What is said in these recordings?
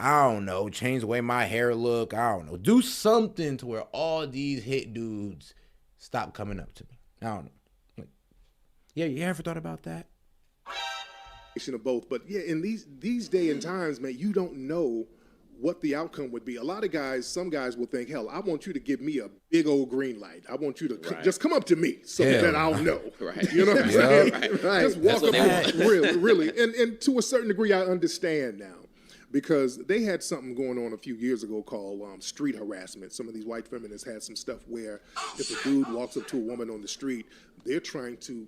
I don't know, change the way my hair look. I don't know. Do something to where all these hit dudes stop coming up to me. I don't know. Like, yeah, you ever thought about that? Of both, but yeah, in these day and times, man, you don't know what the outcome would be. A lot of guys, some guys will think, hell, I want you to give me a big old green light. I want you to just come up to me so that I'll know. Right. You know what I'm saying? Right. Just walk up and really. And to a certain degree, I understand now. Because they had something going on a few years ago called street harassment. Some of these white feminists had some stuff where if a dude walks up to a woman on the street, they were trying to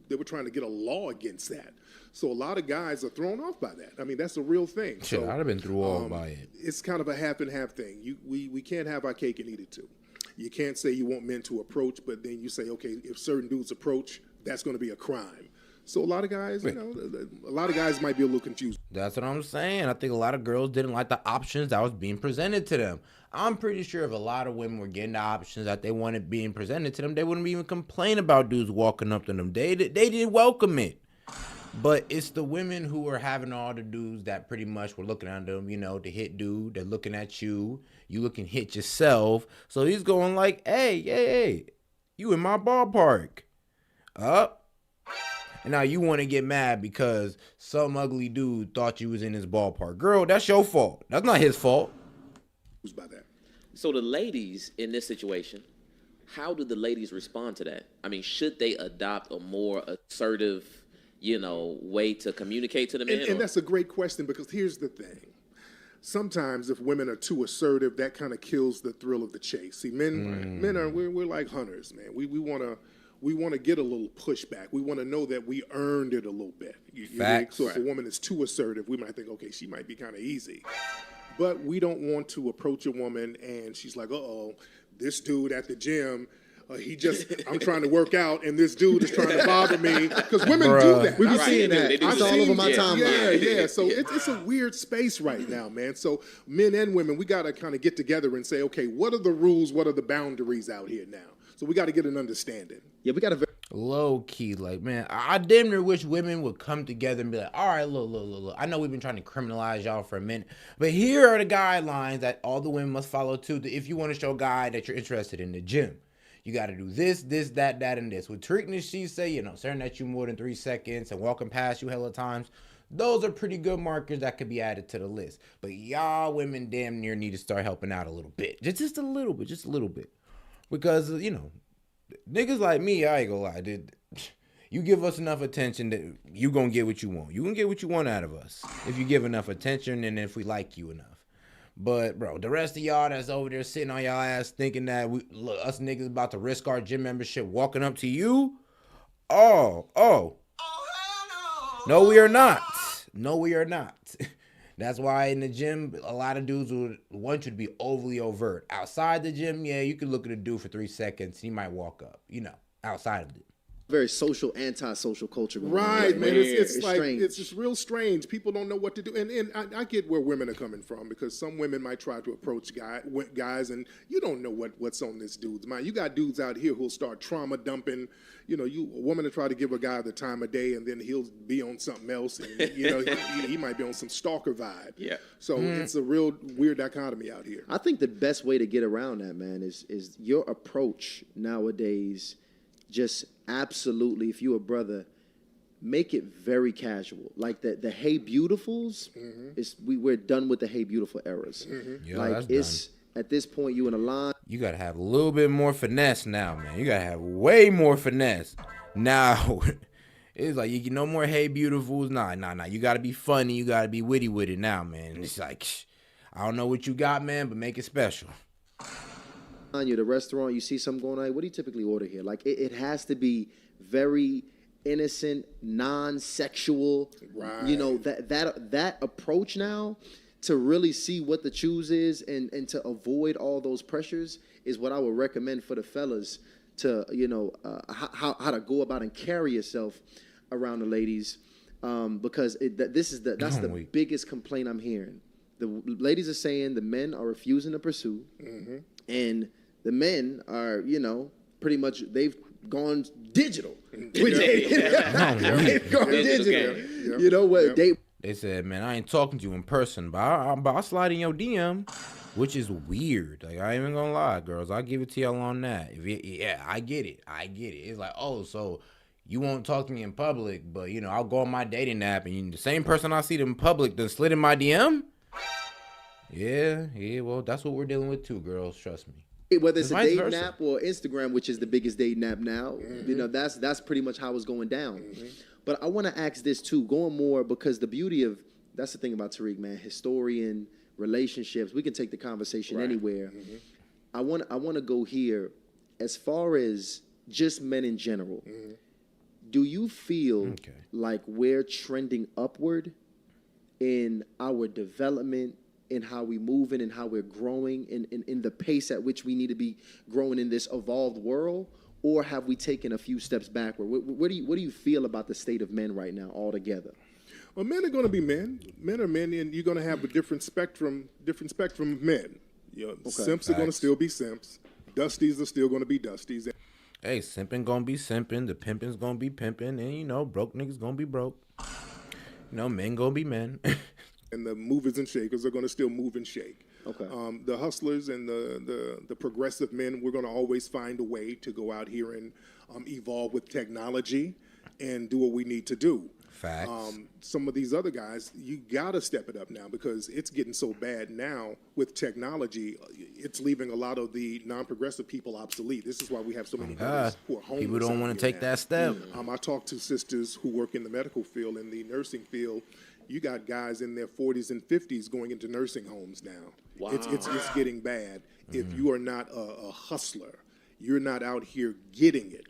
get a law against that. So a lot of guys are thrown off by that. I mean, that's a real thing. Shit, so, I'd have been through all by it. It's kind of a half and half thing. We can't have our cake and eat it too. You can't say you want men to approach, but then you say, okay, if certain dudes approach, that's going to be a crime. So a lot of guys, might be a little confused. That's what I'm saying. I think a lot of girls didn't like the options that was being presented to them. I'm pretty sure if a lot of women were getting the options that they wanted being presented to them, they wouldn't even complain about dudes walking up to them. They didn't welcome it. But it's the women who were having all the dudes that pretty much were looking at them, the hit dude, they're looking at you, you looking hit yourself. So he's going like, hey, you in my ballpark. Up. And now you want to get mad because some ugly dude thought you was in his ballpark. Girl, that's your fault. That's not his fault. Who's by that? So the ladies in this situation, how do the ladies respond to that? I mean, should they adopt a more assertive, way to communicate to the men? And that's a great question because here's the thing. Sometimes if women are too assertive, that kind of kills the thrill of the chase. See, we're like hunters, man. We want to get a little pushback. We want to know that we earned it a little bit. Facts. So if a woman is too assertive, we might think, okay, she might be kind of easy. But we don't want to approach a woman and she's like, this dude at the gym, I'm trying to work out and this dude is trying to bother me. Because women do that. We've been seeing that. It's all over my timeline. Yeah. So it's a weird space right now, man. So men and women, we got to kind of get together and say, okay, what are the rules? What are the boundaries out here now? So we got to get an understanding. Yeah, we got to low key, like, man, I damn near wish women would come together and be like, all right, look. I know we've been trying to criminalize y'all for a minute, but here are the guidelines that all the women must follow too. If you want to show a guy that you're interested in the gym, you got to do this, that, and this. With treatment, she say, staring at you more than 3 seconds and walking past you hella times. Those are pretty good markers that could be added to the list. But y'all women damn near need to start helping out a little bit. Just a little bit. Because, niggas like me, I ain't gonna lie, dude. You give us enough attention that you gonna get what you want. You gonna get what you want out of us if you give enough attention and if we like you enough. But, bro, the rest of y'all that's over there sitting on y'all ass thinking that us niggas about to risk our gym membership walking up to you? Oh. No, we are not. That's why in the gym, a lot of dudes would want you to be overly overt. Outside the gym, yeah, you can look at a dude for 3 seconds. He might walk up, outside of it. Very social, anti-social culture going on. Right, man. It's like strange. it's just real strange. People don't know what to do, and I get where women are coming from because some women might try to approach guys, and you don't know what's on this dude's mind. You got dudes out here who'll start trauma dumping. A woman will try to give a guy the time of day, and then he'll be on something else, and he might be on some stalker vibe. Yeah. So it's a real weird dichotomy out here. I think the best way to get around that, man, is your approach nowadays. Just absolutely, if you're a brother, make it very casual. Like the Hey Beautifuls, we're done with the Hey Beautiful eras. Yeah, like it's done. At this point, you in a line. You gotta have a little bit more finesse now, man. You gotta have way more finesse. Now, it's like you no more Hey Beautifuls. Nah. You gotta be funny. You gotta be witty with it now, man. It's like, I don't know what you got, man, but make it special. You're at a restaurant, you see something going on, what do you typically order here? Like, it has to be very innocent, non-sexual. Right. That approach now to really see what the choose is and to avoid all those pressures is what I would recommend for the fellas to, how to go about and carry yourself around the ladies, because that's the biggest complaint I'm hearing. The ladies are saying the men are refusing to pursue, and the men are, pretty much they've gone digital. They've gone digital. Yep. They said, man, I ain't talking to you in person, but I'll slide in your DM, which is weird. Like, I ain't even gonna lie, girls. I'll give it to y'all on that. Yeah, I get it. It's like, oh, so you won't talk to me in public, but, I'll go on my dating app, and the same person I see in public done slid in my DM? Yeah, well, that's what we're dealing with too, girls. Trust me. Whether it's a vice dating versa. app or Instagram, which is the biggest dating app now, that's pretty much how it's going down. But I want to ask this too, going more because the beauty of that's the thing about Tariq, man. Historian, relationships, we can take the conversation anywhere. I want to go here as far as just men in general. Do you feel like we're trending upward in our development, in how we moving and how we're growing, in the pace at which we need to be growing in this evolved world? Or have we taken a few steps backward? What do you feel about the state of men right now altogether? Well, men are going to be men. Men are men, and you're going to have a different spectrum of men. Simps are going to still be simps. Dusties are still going to be dusties. Hey, simping gonna be simping. The pimping's gonna be pimping. And, broke niggas gonna be broke. Men gonna be men. And the movers and shakers are going to still move and shake. Okay. The hustlers and the progressive men, we're going to always find a way to go out here and evolve with technology and do what we need to do. Facts. Some of these other guys, you got to step it up now because it's getting so bad now with technology. It's leaving a lot of the non-progressive people obsolete. This is why we have so many brothers who are homeless. People don't want to take that step. I talk to sisters who work in the medical field, in the nursing field. You got guys in their 40s and 50s going into nursing homes now. Wow. It's getting bad. If you are not a hustler, you're not out here getting it.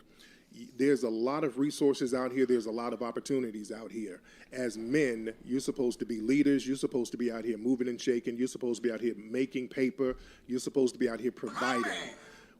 There's a lot of resources out here. There's a lot of opportunities out here. As men, you're supposed to be leaders. You're supposed to be out here moving and shaking. You're supposed to be out here making paper. You're supposed to be out here providing.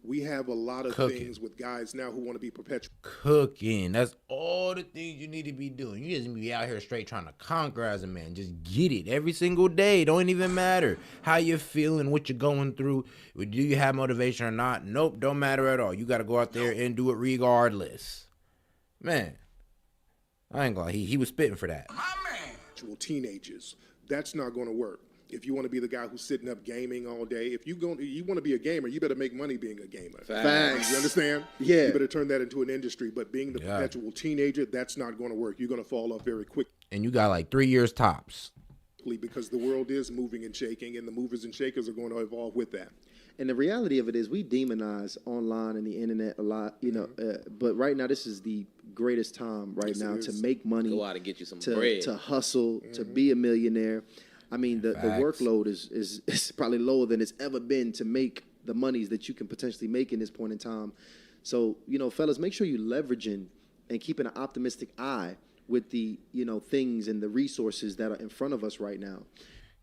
We have a lot of things with guys now who want to be perpetual. Cooking. That's all the things you need to be doing. You just be out here straight trying to conquer as a man. Just get it every single day. Don't even matter how you're feeling, what you're going through. Do you have motivation or not? Nope, don't matter at all. You got to go out there and do it regardless. Man, I ain't gonna lie. He was spitting for that. Teenagers. That's not going to work. If you want to be the guy who's sitting up gaming all day, if you want to be a gamer, you better make money being a gamer. Facts. You understand? Yeah. You better turn that into an industry. But being the perpetual teenager, that's not going to work. You're going to fall off very quickly. And you got like 3 years tops. Because the world is moving and shaking, and the movers and shakers are going to evolve with that. And the reality of it is we demonize online and the internet a lot, but right now this is the greatest time now to make money. Go out and get you some bread. To hustle, to be a millionaire. I mean, the workload is probably lower than it's ever been to make the monies that you can potentially make in this point in time. So, fellas, make sure you're leveraging and keeping an optimistic eye with the, things and the resources that are in front of us right now.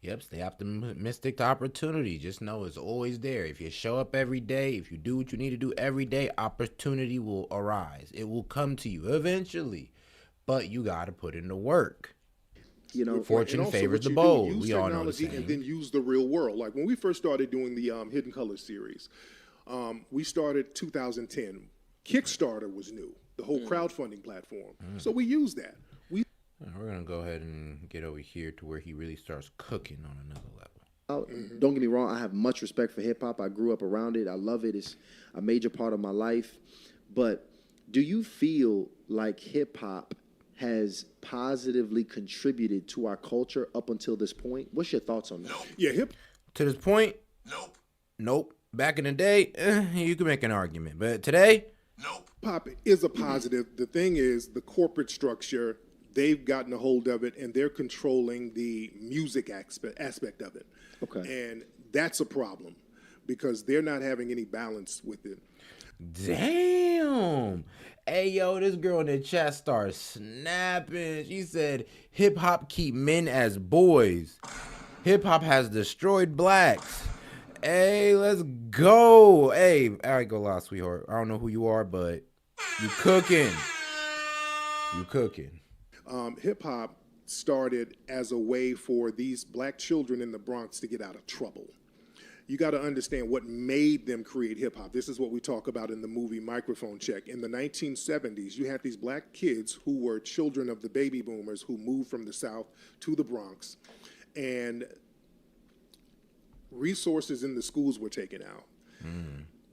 Yep, stay optimistic to opportunity. Just know it's always there. If you show up every day, if you do what you need to do every day, opportunity will arise. It will come to you eventually, but you got to put in the work. Fortune favors the bold. We all know the saying. And then use the real world. Like when we first started doing the Hidden Colors series, we started 2010. Kickstarter was new, the whole crowdfunding platform. So we used that. We're going to go ahead and get over here to where he really starts cooking on another level. Don't get me wrong. I have much respect for hip hop. I grew up around it. I love it. It's a major part of my life. But do you feel like hip hop has positively contributed to our culture up until this point? What's your thoughts on that? Yeah, to this point? Nope. Back in the day, you could make an argument. But today? Pop is a positive. The thing is, the corporate structure, they've gotten a hold of it, and they're controlling the music aspect of it. Okay. And that's a problem because they're not having any balance with it. Damn. Hey, yo, this girl in the chat started snapping. She said, hip-hop keep men as boys. Hip-hop has destroyed blacks. Hey, let's go. Hey, I go lie, sweetheart. I don't know who you are, but you cooking. Hip-hop started as a way for these black children in the Bronx to get out of trouble. you got to understand what made them create hip hop. This is what we talk about in the movie Microphone Check. In the 1970s, you had these black kids who were children of the baby boomers who moved from the South to the Bronx, and resources in the schools were taken out.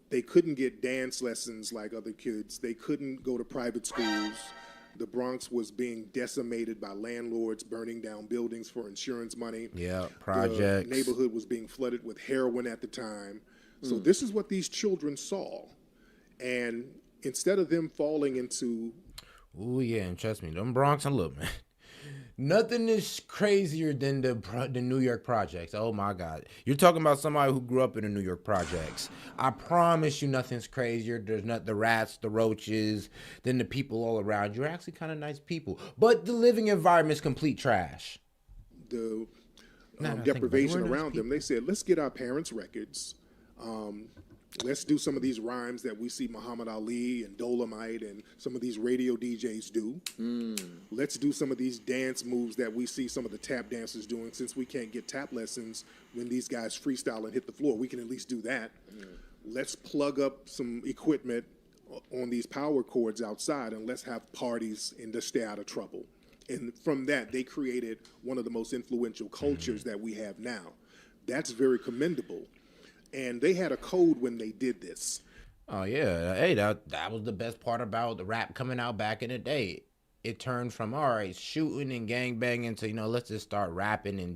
They couldn't get dance lessons like other kids. They couldn't go to private schools. The Bronx was being decimated by landlords burning down buildings for insurance money. Yeah, projects. The neighborhood was being flooded with heroin at the time. So this is what these children saw. And instead of them falling into... Oh, yeah, and trust me, them Bronx, and look, man. Nothing is crazier than the New York projects. Oh my God. You're talking about somebody who grew up in the New York projects. I promise you nothing's crazier. There's not the rats, the roaches, than the people all around. You're actually kind of nice people. But the living environment's complete trash. The Now that I think about it, deprivation we're nice around them. They said, let's get our parents' records. Let's do some of these rhymes that we see Muhammad Ali and Dolomite and some of these radio DJs do. Let's do some of these dance moves that we see some of the tap dancers doing. Since we can't get tap lessons when these guys freestyle and hit the floor, we can at least do that. Let's plug up some equipment on these power cords outside, and let's have parties and just stay out of trouble. And from that, they created one of the most influential cultures that we have now. That's very commendable. And they had a code when they did this. Oh yeah, hey, that was the best part about the rap coming out back in the day. It turned from all right shooting and gang banging to let's just start rapping and